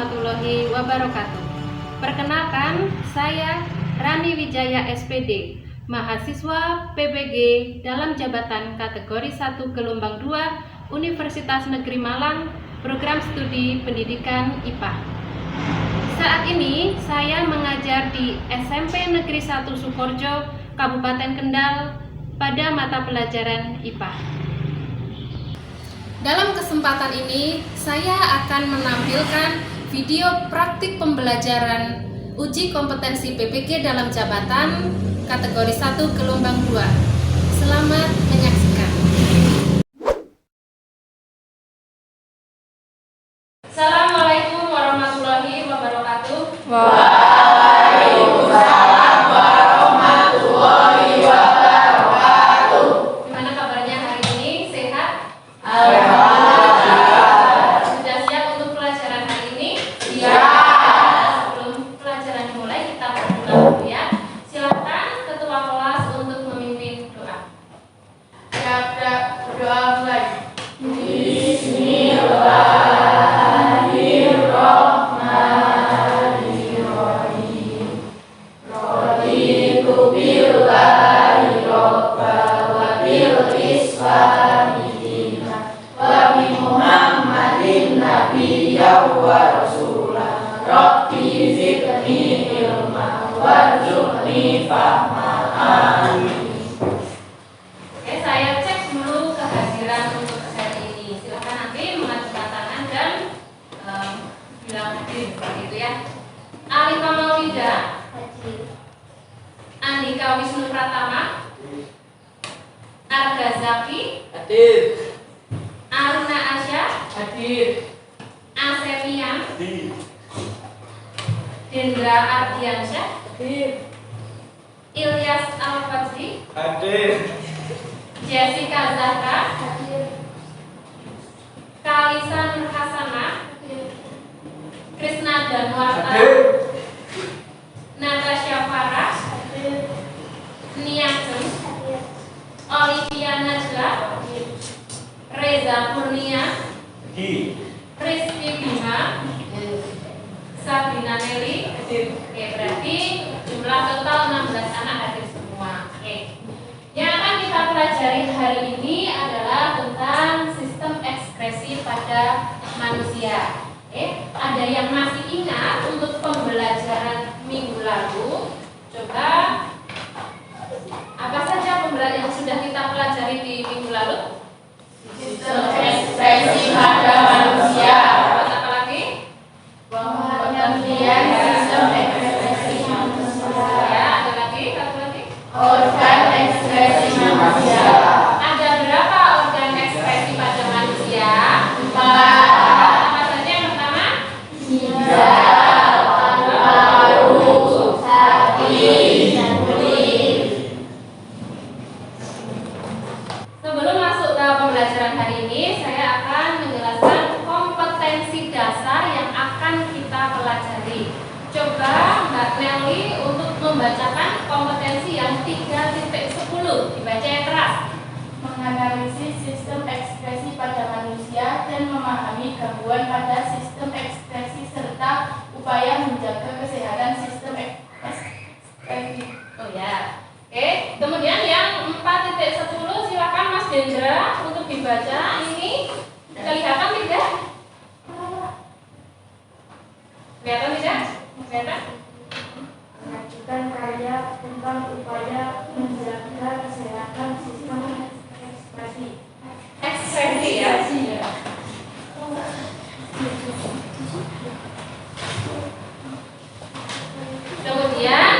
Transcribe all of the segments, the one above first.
warahmatullahi wabarakatuh. Perkenalkan, saya Rani Wijaya SPD, mahasiswa PBG dalam jabatan kategori 1 gelombang 2 Universitas Negeri Malang, program studi pendidikan IPA. Saat ini saya mengajar di SMP Negeri 1 Sukorejo, Kabupaten Kendal pada mata pelajaran IPA. Dalam kesempatan ini, saya akan menampilkan video praktik pembelajaran uji kompetensi PPG dalam jabatan kategori 1 gelombang 2. Selamat menyaksikan. Assalamualaikum warahmatullahi wabarakatuh. Waalaikumsalam warahmatullahi wabarakatuh. Gimana kabarnya hari ini? Sehat? Alhamdulillah. Sudah siap untuk pelajaran hari ini? Siap. Sebelum pelajaran dimulai, kita berdoa dulu ya. Silakan ketua kelas untuk memimpin doa. Siap, berdoa mulai. Bismillahirrahmanirrahim. Raditu billahi robba wa bil islami dina wa bi Muhammadin nabiyya wa rasulah. Rabbi zidni ilma warzuqni fahma. Amin. Oke, saya cek dulu kehadiran untuk hari ini. Silakan nanti mengajukan tangan dan bilang hadir seperti itu ya. Alika Maulida, Andika Wisnu Pratama, Arga Zaki, Hadir. Aruna Asya, Hadir. Asemian, Dendra Ardiansyah, Hadir. Ilyas Al-Fajri, Hadir. Jessica Zahra, Kalisa Nur Hasana, Krisna Danwarta, Natasha Farah, Nia Jem, Olivia Najla, Reza Kurnia, Rizky Bima, Sabrina Nelly. Oke, berarti jumlah total 16 anak hadir semua. Oke. Yang akan kita pelajari hari ini adalah tentang sistem ekspresi pada manusia. Oke, ada yang masih ingat untuk pembelajaran minggu lalu? Coba apa saja pembelajaran yang sudah kita pelajari di minggu lalu? Sistem ekspresi pada manusia. Terus apa lagi? Pengertian sistem ekspresi manusia. Ya, ada lagi, satu lagi. Organ ekspresi manusia. Ada berapa organ ekspresi pada manusia? 4. Apa saja yang pertama? Ginjal, paru-paru, hati, kulit. Sebelum masuk ke pembelajaran hari ini, saya akan menjelaskan kompetensi dasar yang akan kita pelajari. Coba Mbak Nelly untuk membacakan kompetensi yang 3.10. Dibaca yang keras. Menganalisis sistem ekspresi pada manusia dan memahami gangguan pada sistem ekspresi serta upaya menjaga kesehatan sistem ekspresi. Oh ya. Oke, kemudian yang 4.10 silakan Mas Dendra untuk dibaca. Ini kelihatan tidak? Kelihatan tidak? Kelihatan? Mengajukan karya tentang upaya menjaga kesehatan sistem ekspresi. Ekspresi ya. Kemudian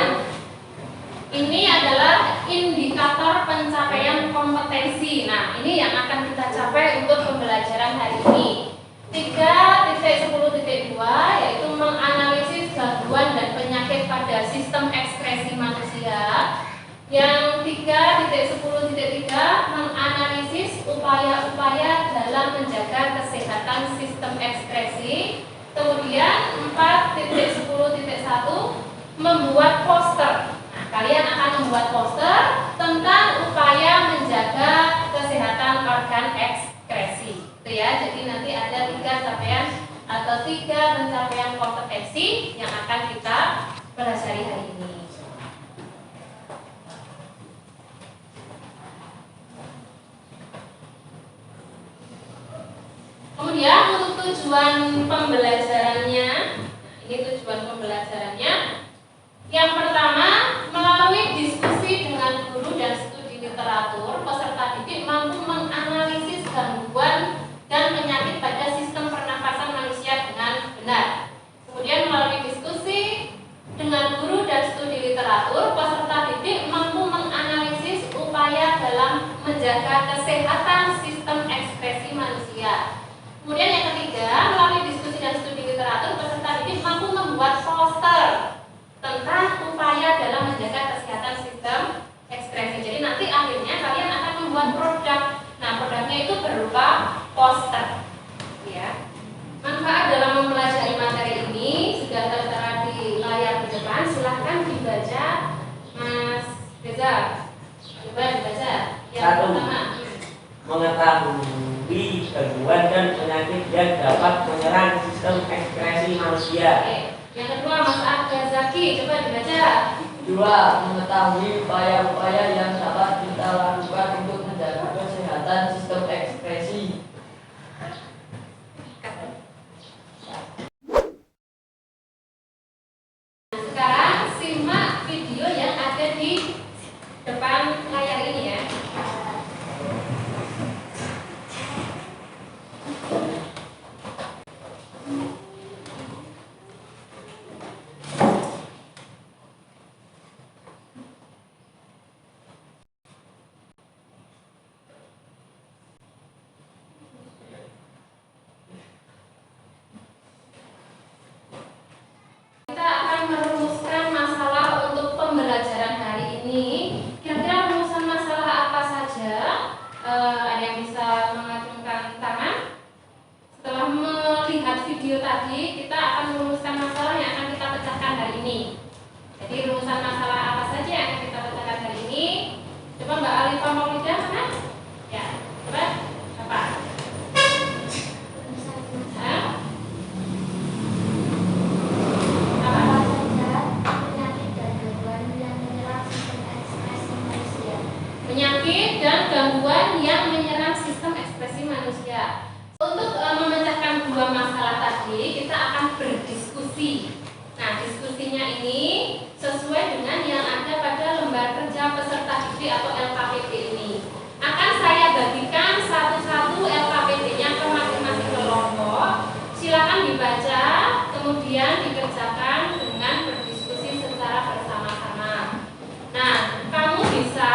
ini adalah indikator pencapaian kompetensi. Nah, ini yang akan kita capai untuk pembelajaran hari ini. 3.10.2 yaitu menganalisis gangguan dan penyakit pada sistem ekspresi manusia. Yang 3.10.3 menganalisis upaya-upaya dalam menjaga kesehatan sistem ekspresi. Kemudian 4.10.1 membuat poster. Nah, kalian akan membuat poster tentang upaya menjaga kesehatan organ ekspresi. Itu ya. Jadi nanti ada 3 capaian atau 3 pencapaian ekspresi yang akan kita pelajari hari ini. Kemudian untuk tujuan pembelajarannya, ini tujuan pembelajarannya. Yang pertama, melalui diskusi dengan guru dan studi literatur, peserta didik mampu menganalisis gangguan dan penyakit pada sistem pernafasan manusia dengan benar. Kemudian melalui diskusi dengan guru dan studi literatur, peserta didik mampu menganalisis upaya dalam menjaga kesehatan sistem ekspresi manusia. Kemudian yang ketiga, melalui diskusi dan studi literatur, peserta didik mampu membuat poster tentang upaya dalam menjaga kesehatan sistem ekspresi. Jadi nanti akhirnya kalian akan membuat produk. Nah, produknya itu berupa poster. Ya. Manfaat dalam mempelajari materi ini sudah tertera di layar di depan. Silahkan dibaca, Mas Reza. Coba dibaca. Yang pertama, mengetahui gangguan dan penyakit yang dapat menyerang sistem ekspresi manusia. Oke. Yang kedua, Mas Aga Zaki, coba dibaca. 2. Mengetahui upaya-upaya yang dapat kita lakukan untuk menjaga kesehatan sistem ekspresi. Sekarang simak video yang ada di depan layar ini ya. Kita akan merumuskan masalah untuk pembelajaran hari ini. Kira-kira rumusan masalah apa saja? Ada yang bisa mengacungkan tangan? Setelah melihat video tadi, kita akan merumuskan masalah yang akan kita pecahkan hari ini. Jadi rumusan masalah apa saja yang akan kita pecahkan hari ini? Coba Mbak Alifah Maulida mana? Ya, coba apa? Hah? Penyakit dan gangguan yang menyerang sistem ekspresi manusia. Untuk memecahkan dua masalah tadi, kita akan berdiskusi. Nah, diskusinya ini sesuai dengan yang ada pada lembar kerja peserta didik atau LKPD ini. Akan saya bagikan satu-satu LKPD-nya ke masing-masing kelompok. Silakan dibaca, kemudian dikerjakan dengan berdiskusi secara bersama-sama. Nah, kamu bisa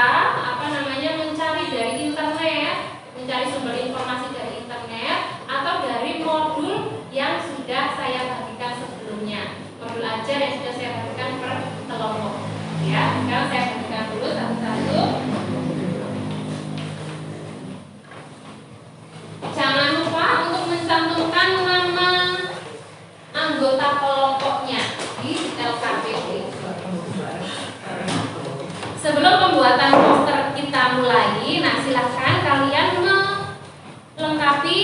mencari dari internet, mencari sumber informasi dari internet atau dari modul yang sudah saya bagikan sebelumnya, modul ajar yang sudah saya bagikan per kelompok. Ya, sekarang saya bagikan dulu satu-satu. Jangan lupa untuk mencantumkan nama anggota kelompoknya di LKPD. Sebelum pembuatan poster kita mulai, nah silahkan kalian melengkapi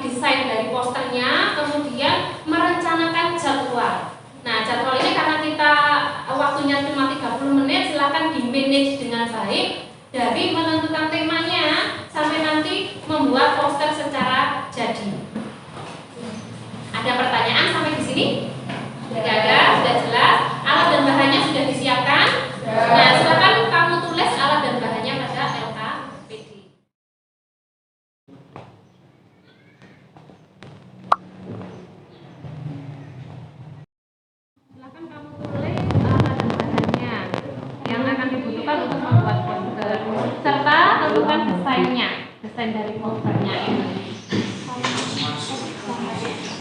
desain dari posternya, kemudian merencanakan jadwal. Nah, jadwal ini karena kita waktunya cuma 30 menit, silahkan di-manage dengan baik dari menentukan temanya sampai nanti membuat poster secara jadi. Ada pertanyaan sampai di sini? Tidak ada, sudah jelas. Alat dan bahannya sudah disiapkan. Nah, silakan kamu tulis alat dan bahannya pada LKPD. Silakan kamu tulis alat dan bahannya yang akan dibutuhkan untuk membuat poster, serta tentukan desainnya, desain dari posternya ini.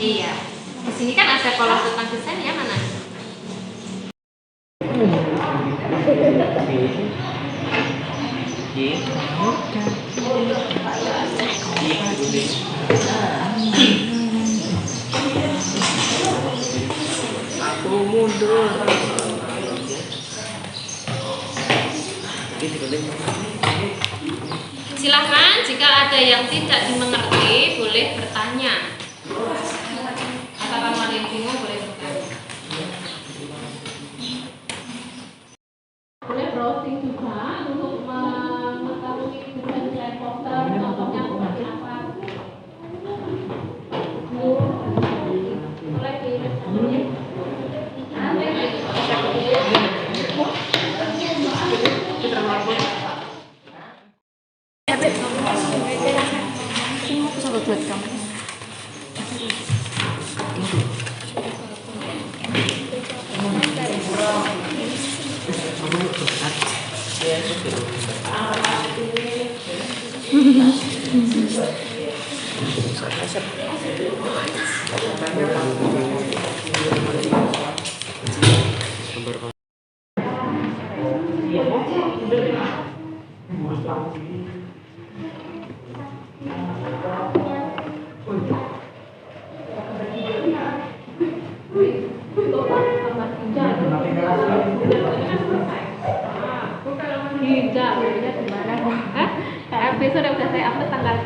Iya. Di sini kan ada kolom tentang desain ya, mana? Aku mundur. Silahkan jika ada yang tidak dimengerti boleh bertanya. Atau kamu ada yang bingung boleh juga untuk mengetahui desain poster, contohnya seperti apa. Mulai di besok udah saya upload tanggal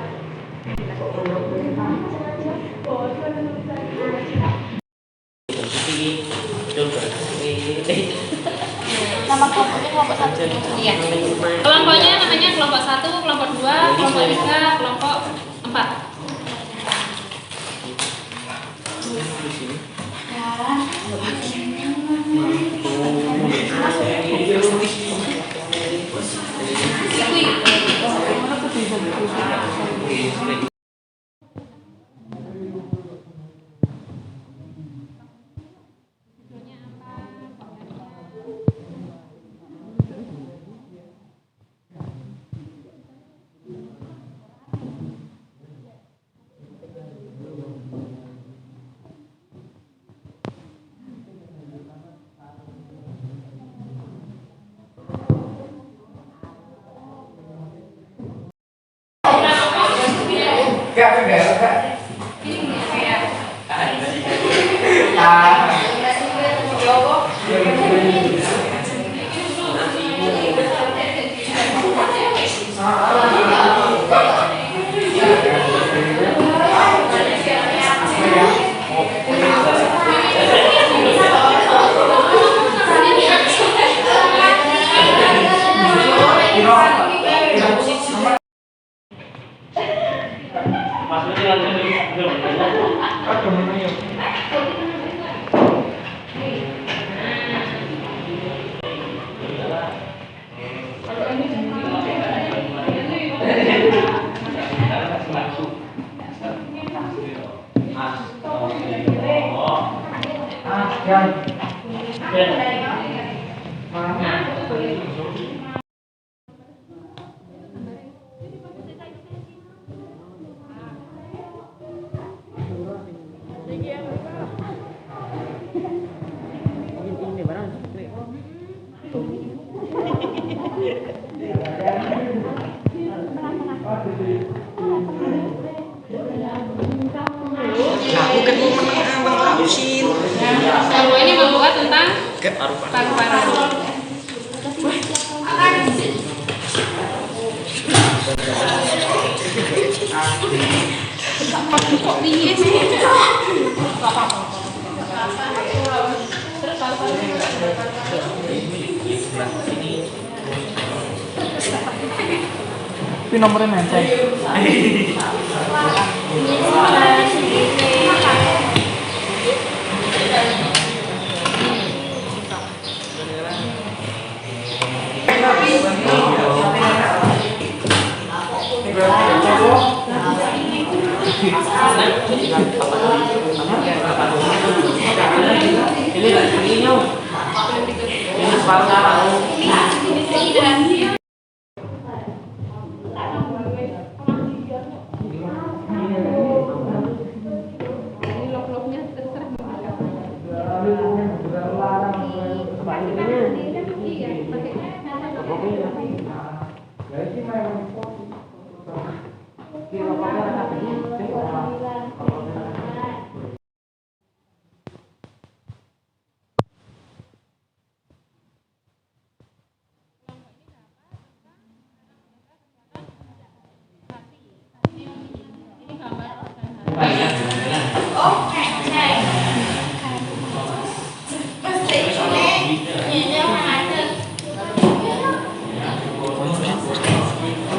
Nama kelompoknya kelompok 1. iya. Kelompoknya namanya kelompok 1, kelompok 2, kelompok 3, kelompok 4. Kalau ini membuat tentang paru-paru. Tapi nomornya menceng.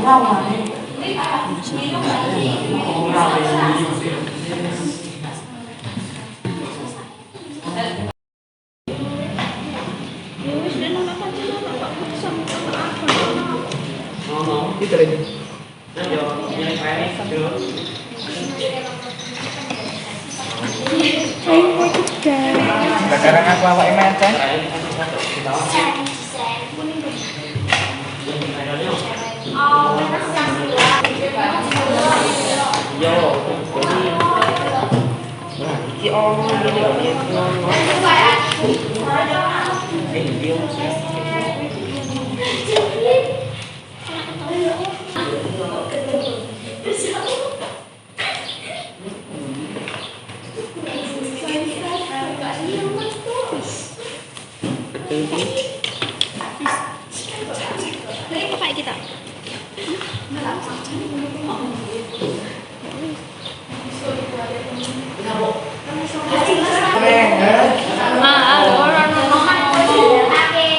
Itu ini. Sekarang aku awak menceng.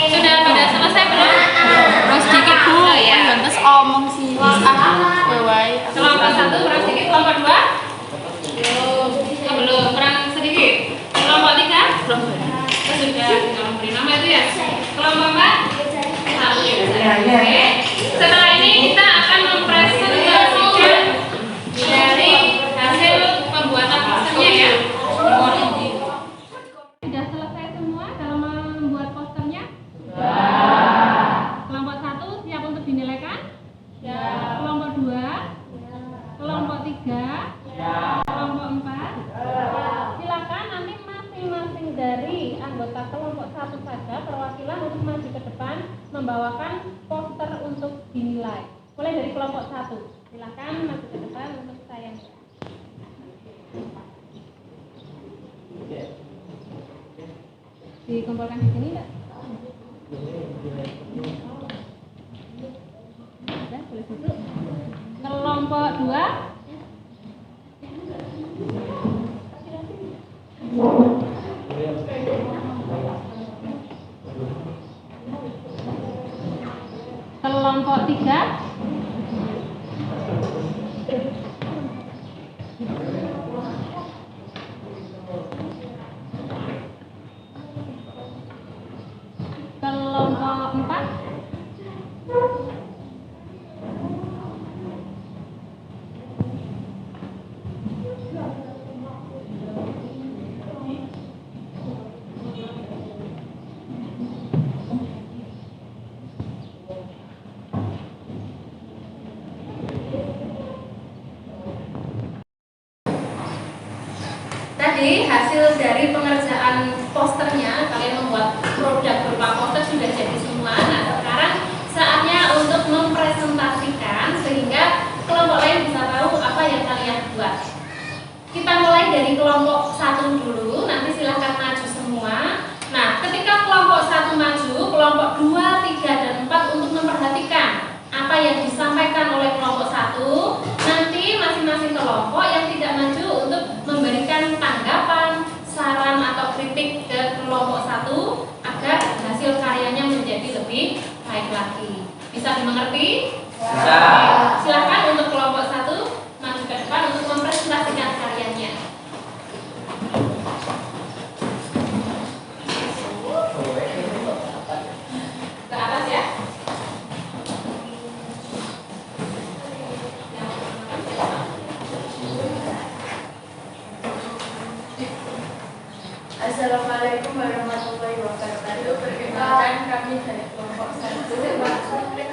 Sudah pada selesai belum? Terus sedikit Bu ya. Terus omong sih. Kelompok 1 kurang sedikit, kelompok 2 belum, kurang sedikit. Kelompok 3 belum. Sudah tinggal memberi nama itu ya. Kelompok 4 satu. Oke. Setelah ini kita akan mempresentasikan dari hasil pembuatan posternya ya. Sudah selesai semua dalam membuat posternya? Kelompok 1 siap untuk dinilaikan? Kelompok 2? Kelompok 3? Kelompok 4? Silakan nanti masing-masing dari anggota kelompok 1 saja perwakilan untuk maju ke depan membawakan poster untuk dinilai. Mulai dari kelompok 1. Silakan maju ke depan untuk saya. Dikumpulkan di sini enggak? Sudah, boleh duduk. Kelompok 2? Kelompok 3? Kelompok 4? Tadi hasil dari pengerjaan posternya, kalian membuat produk berupa poster sudah jadi semua. Nah, sekarang saatnya untuk mempresentasikan sehingga kelompok lain bisa tahu apa yang kalian buat. Kita mulai dari kelompok 1 dulu, nanti silahkan maju semua. Nah, ketika kelompok 1 maju, kelompok 2, 3, dan 4 untuk memperhatikan apa yang disampaikan oleh kelompok 1. Nanti masing-masing kelompok yang tidak maju untuk memberikan tanggapan, saran atau kritik ke kelompok 1 agar hasil karyanya menjadi lebih baik lagi. Bisa dimengerti? Bisa. Silakan untuk kelompok 1 maju ke depan untuk mempresentasikan karyanya. Ke atas ya. Assalamualaikum warahmatullahi wabarakatuh. Perkenalkan kami dari kelompok 1.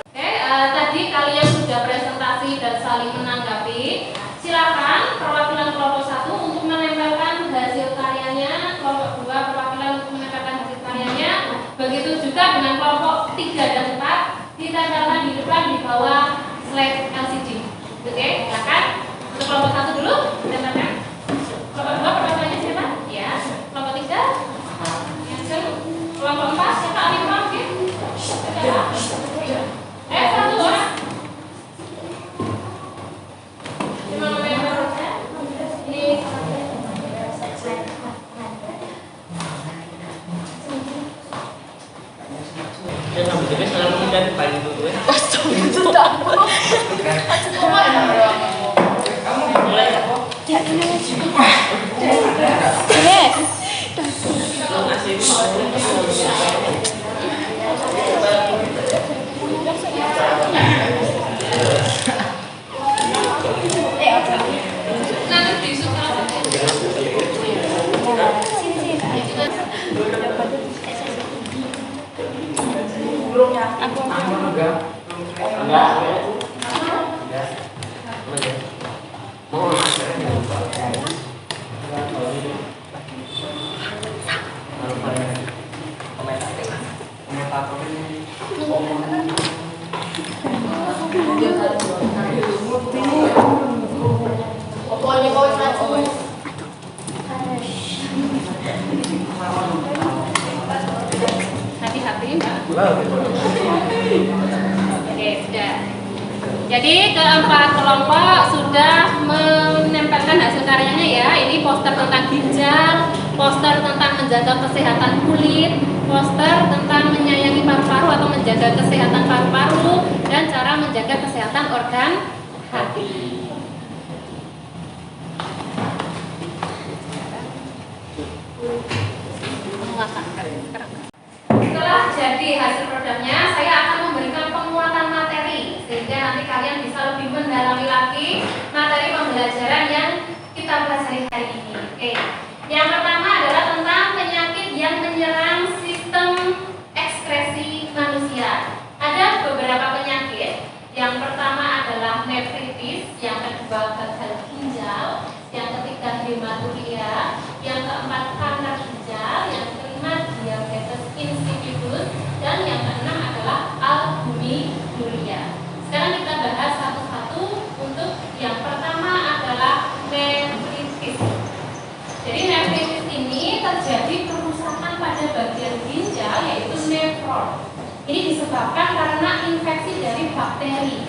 Oke, tadi kalian sudah presentasi dan saling menanggapi. Silakan perwakilan kelompok 1 untuk menempelkan hasil karyanya, kelompok 2 perwakilan untuk menempelkan hasil karyanya. Begitu juga dengan kelompok 3 dan 4 ditempelkan di depan di bawah slide LCD. Oke, silakan. Untuk kelompok 1 dulu ditempelkan. Kelompok 2 perwakilannya siapa? Ya. Kelompok 3? Kelompok 4 siapa? Alif Lam mungkin? Satu orang. Cuma nomornya. Ini. Ya, sampai jadi sekarang kita paling dulu ya. Oke, sudah. Jadi keempat kelompok sudah menempelkan hasil karyanya ya. Ini poster tentang ginjal, poster tentang menjaga kesehatan kulit, poster tentang menyayangi paru-paru atau menjaga kesehatan paru-paru, dan cara menjaga kesehatan organ hati. Setelah jadi hasil produknya, saya akan memberikan penguatan materi sehingga nanti kalian bisa lebih mendalami lagi materi pembelajaran yang kita pelajari hari ini. Oke. Yang pertama adalah tentang penyakit yang menyerang sistem ekskresi manusia. Ada beberapa penyakit. Yang pertama adalah nefritis, yang kedua gagal ginjal, yang ketiga hematuria, yang keempat kanker ginjal, yang kelima diabetes insipidus, dan yang keenam adalah albuminuria. Sekarang kita bahas satu-satu. Untuk yang pertama adalah nefritis. Jadi nefritis ini terjadi kerusakan pada bagian ginjal yaitu nefron. Ini disebabkan karena infeksi dari bakteri.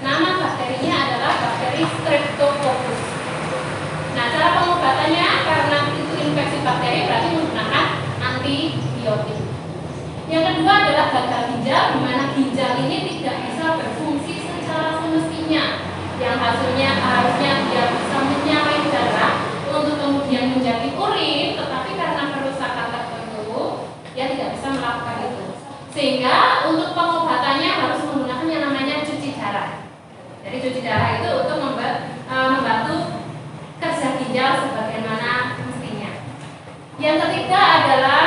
Nama bakterinya adalah bakteri Streptococcus. Nah, cara pengobatannya karena itu infeksi bakteri berarti menggunakan antibiotik. Yang kedua adalah gagal ginjal, di mana ginjal ini tidak bisa berfungsi secara semestinya. Yang hasilnya harusnya dia bisa menyalai darah untuk kemudian menjadi urin, tetapi karena kerusakan tertentu dia tidak bisa melakukan itu. Sehingga untuk pengobatannya harus menggunakan yang namanya cuci darah. Jadi cuci darah itu untuk membantu kerja ginjal sebagaimana mestinya. Yang ketiga adalah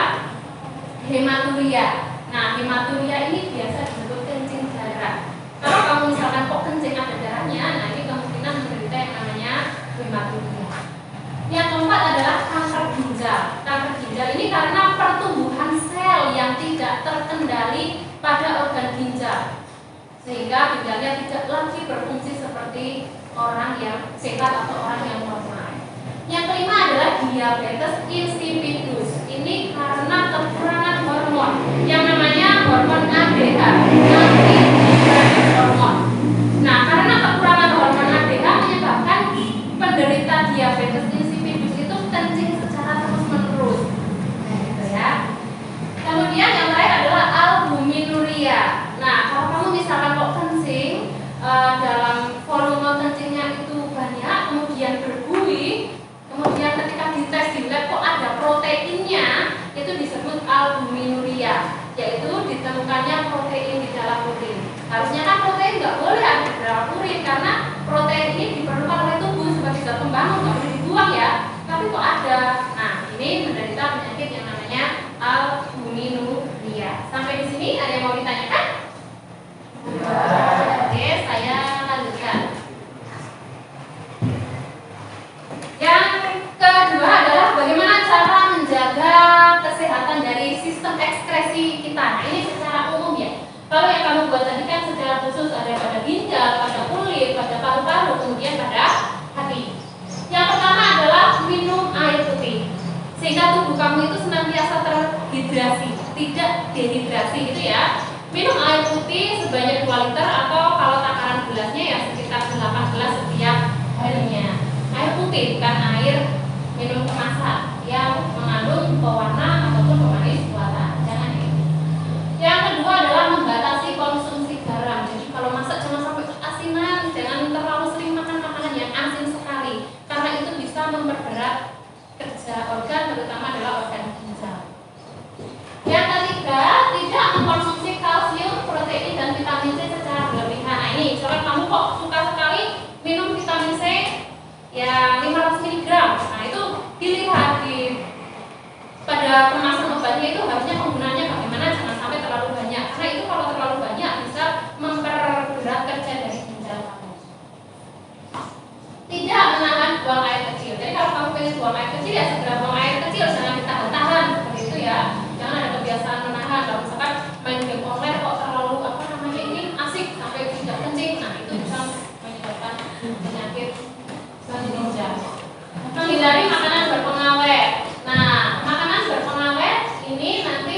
hematuria. Nah, hematuria ini biasa disebut kencing darah. Kalau kamu misalkan kok kencing ada darahnya, nah ini kemungkinan menderita yang namanya hematuria. Yang keempat adalah kanker ginjal. Kanker ginjal ini karena pertumbuhan sel yang tidak terkendali pada organ ginjal, sehingga ginjalnya tidak lagi berfungsi seperti orang yang sehat atau orang yang normal. Yang kelima adalah diabetes insipidus. Ini karena kekurangan hormon yang namanya hormon ADH, anti-diabetes hormon. Nah, karena kekurangan hormon ADH menyebabkan penderita diabetes insipidus itu kencing secara terus-menerus. Nah, gitu ya. Kemudian yang terakhir adalah albuminuria. Nah, kalau kamu misalkan kok kencing dalam volume kencingnya itu banyak, kemudian berbuih, kemudian ketika dites di lab kok ada proteinnya, itu disebut albuminuria, yaitu ditemukannya protein di dalam urin. Harusnya kan protein nggak boleh ada di dalam urin karena protein ini diperlukan oleh tubuh sebagai zat pembangun, nggak boleh dibuang ya. Tapi kok ada? Nah, ini menderita penyakit yang namanya albuminuria. Sampai di sini ada yang mau ditanyakan? Oke, saya lanjutkan. Yang kedua adalah bagaimana cara menjaga kesehatan dari sistem ekskresi kita. Nah, ini secara umum ya. Kalau yang kamu buat tadi kan secara khusus ada pada ginjal, pada kulit, pada paru-paru, kemudian pada hati. Yang pertama adalah minum air putih, sehingga tubuh kamu itu senantiasa terhidrasi, tidak dehidrasi gitu ya. Minum air putih sebanyak 2 liter atau kalau takaran gelasnya ya sekitar 8 gelas setiap harinya. Air putih bukan air minum kemasan yang mengandung pewarna ataupun pemanis buatan. Jangan itu. Yang kedua adalah membatasi konsumsi garam. Jadi kalau masak jangan sampai keasinan, jangan terlalu sering makan makanan yang asin sekali, karena itu bisa memperberat kerja organ, terutama adalah organ ginjal. Yang ketiga, tidak mengkonsumsi kalsium, protein, dan vitamin C secara berlebihan. Nah ini, misalnya kamu kok suka sekali minum vitamin C ya 500 mg. Nah itu dilihat pada kemasan obatnya itu harusnya penggunaannya bagaimana, jangan sampai terlalu banyak. Karena itu kalau terlalu banyak bisa memperberat kerja dari ginjal kamu. Tidak menahan buang air kecil. Jadi kalau kamu pengen buang air kecil ya segera buang air kecil, jangan ditahan-tahan seperti itu ya. Jangan ada kebiasaan menahan. Kalau misalkan main game online kok terlalu ini asik sampai tidak kencing, nah itu bisa menyebabkan penyakit ginjal. Menghindari makanan berpengawet. Nah, makanan berpengawet ini nanti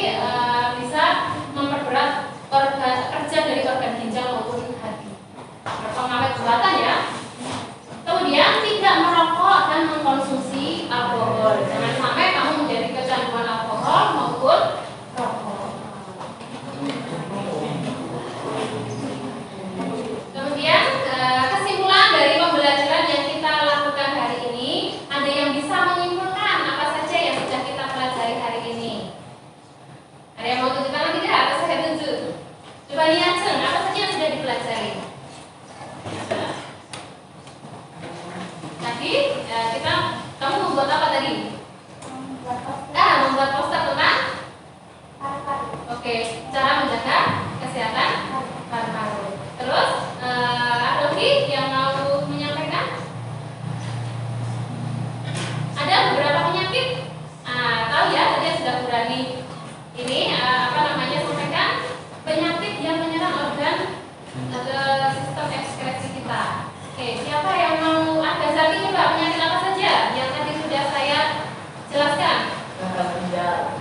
Oke, siapa yang mau ada saat ini Mbak penyakit apa saja yang tadi sudah saya jelaskan?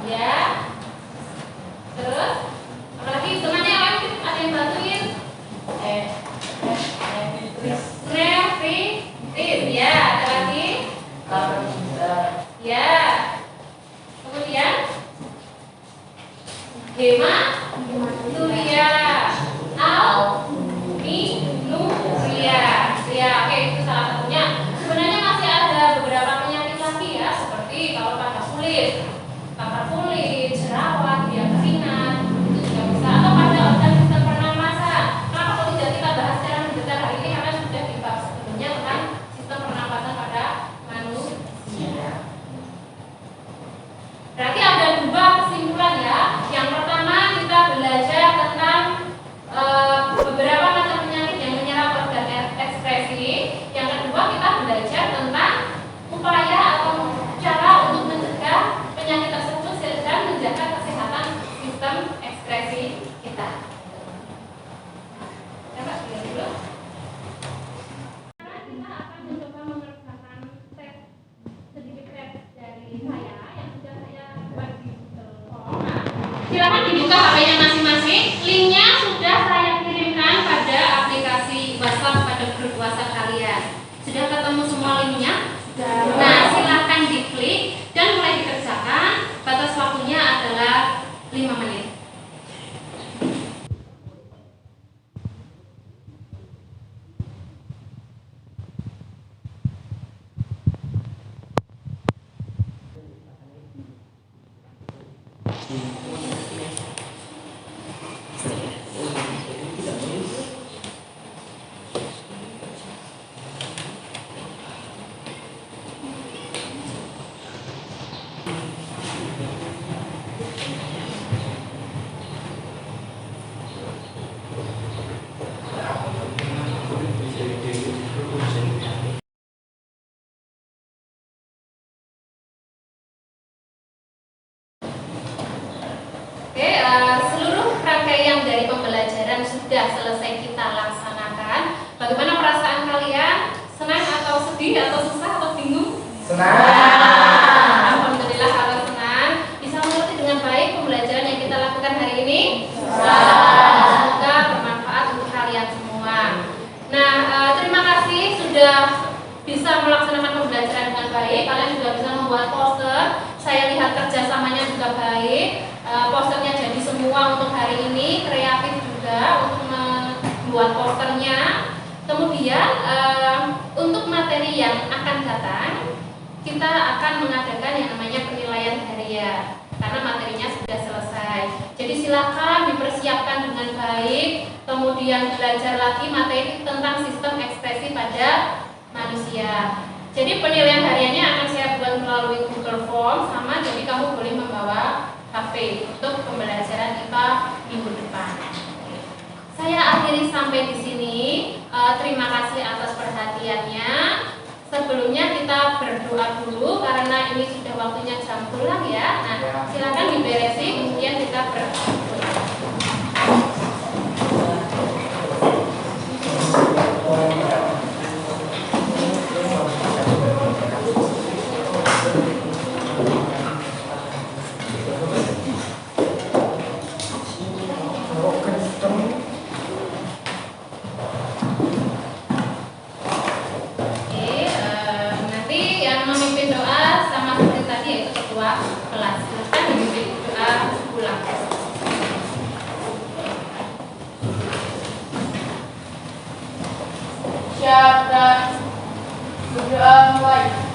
Ya. Terus, apalagi temannya lain ada yang bantuin? Nefritis, ya. Ada lagi? Ya. Kemudian, hematuria, alminuria. Ya, oke, itu salah satunya. Sebenarnya masih ada beberapa penyakit lagi ya, seperti kalau pada kulit, kanker kulit, jerawat, keringat, itu juga bisa. Atau pada organ sistem pernapasan. Kenapa kok tidak kita bahas secara mendetail hari ini? Karena sudah dibahas sebelumnya tentang sistem pernapasan pada manusia. Berarti ada dua kesimpulan ya. Yang pertama kita belajar tentang beberapa macam penyakit yang menyerang organ ekskresi. Yang kedua kita belajar tentang upaya atau cara untuk mencegah penyakit tersebut dan menjaga kesehatan sistem ekskresi kita. Coba lihat dulu. Kita akan mencoba mengerjakan tes sedikit tes dari saya yang sudah saya buat di Google Form. Silakan dibuka HP-nya masing-masing. Linknya sudah saya kirimkan pada aplikasi WhatsApp pada grup WhatsApp kalian. Sudah ketemu semua linknya? Nah, silakan diklik dan mulai dikerjakan. Batas waktunya adalah 5 menit. Oke, seluruh rangkaian dari pembelajaran sudah selesai kita laksanakan. Bagaimana perasaan kalian? Senang atau sedih atau susah atau bingung? Alhamdulillah kalau senang. Bisa mengerti dengan baik pembelajaran yang kita lakukan hari ini? Semoga bermanfaat untuk kalian semua. Nah, terima kasih sudah bisa melaksanakan pembelajaran dengan baik. Kalian juga bisa membuat poster. Saya lihat kerjasamanya juga baik. Posternya jadi semua untuk hari ini, kreatif juga untuk membuat posternya. Kemudian untuk materi yang akan datang, kita akan mengadakan yang namanya penilaian harian karena materinya sudah selesai. Jadi silakan dipersiapkan dengan baik, kemudian belajar lagi materi tentang sistem ekspresi pada manusia. Jadi penilaian hariannya akan saya buat melalui Google Form sama, jadi kamu boleh membawa HP untuk pembelajaran IPA minggu depan. Saya akhiri sampai di sini. Terima kasih atas perhatiannya. Sebelumnya kita berdoa dulu karena ini sudah waktunya jam pulang ya. Nah, silakan diberesi kemudian kita berdoa. Kelas. Silakan dibimbing doa pulang. Siap dan berdoa mulai.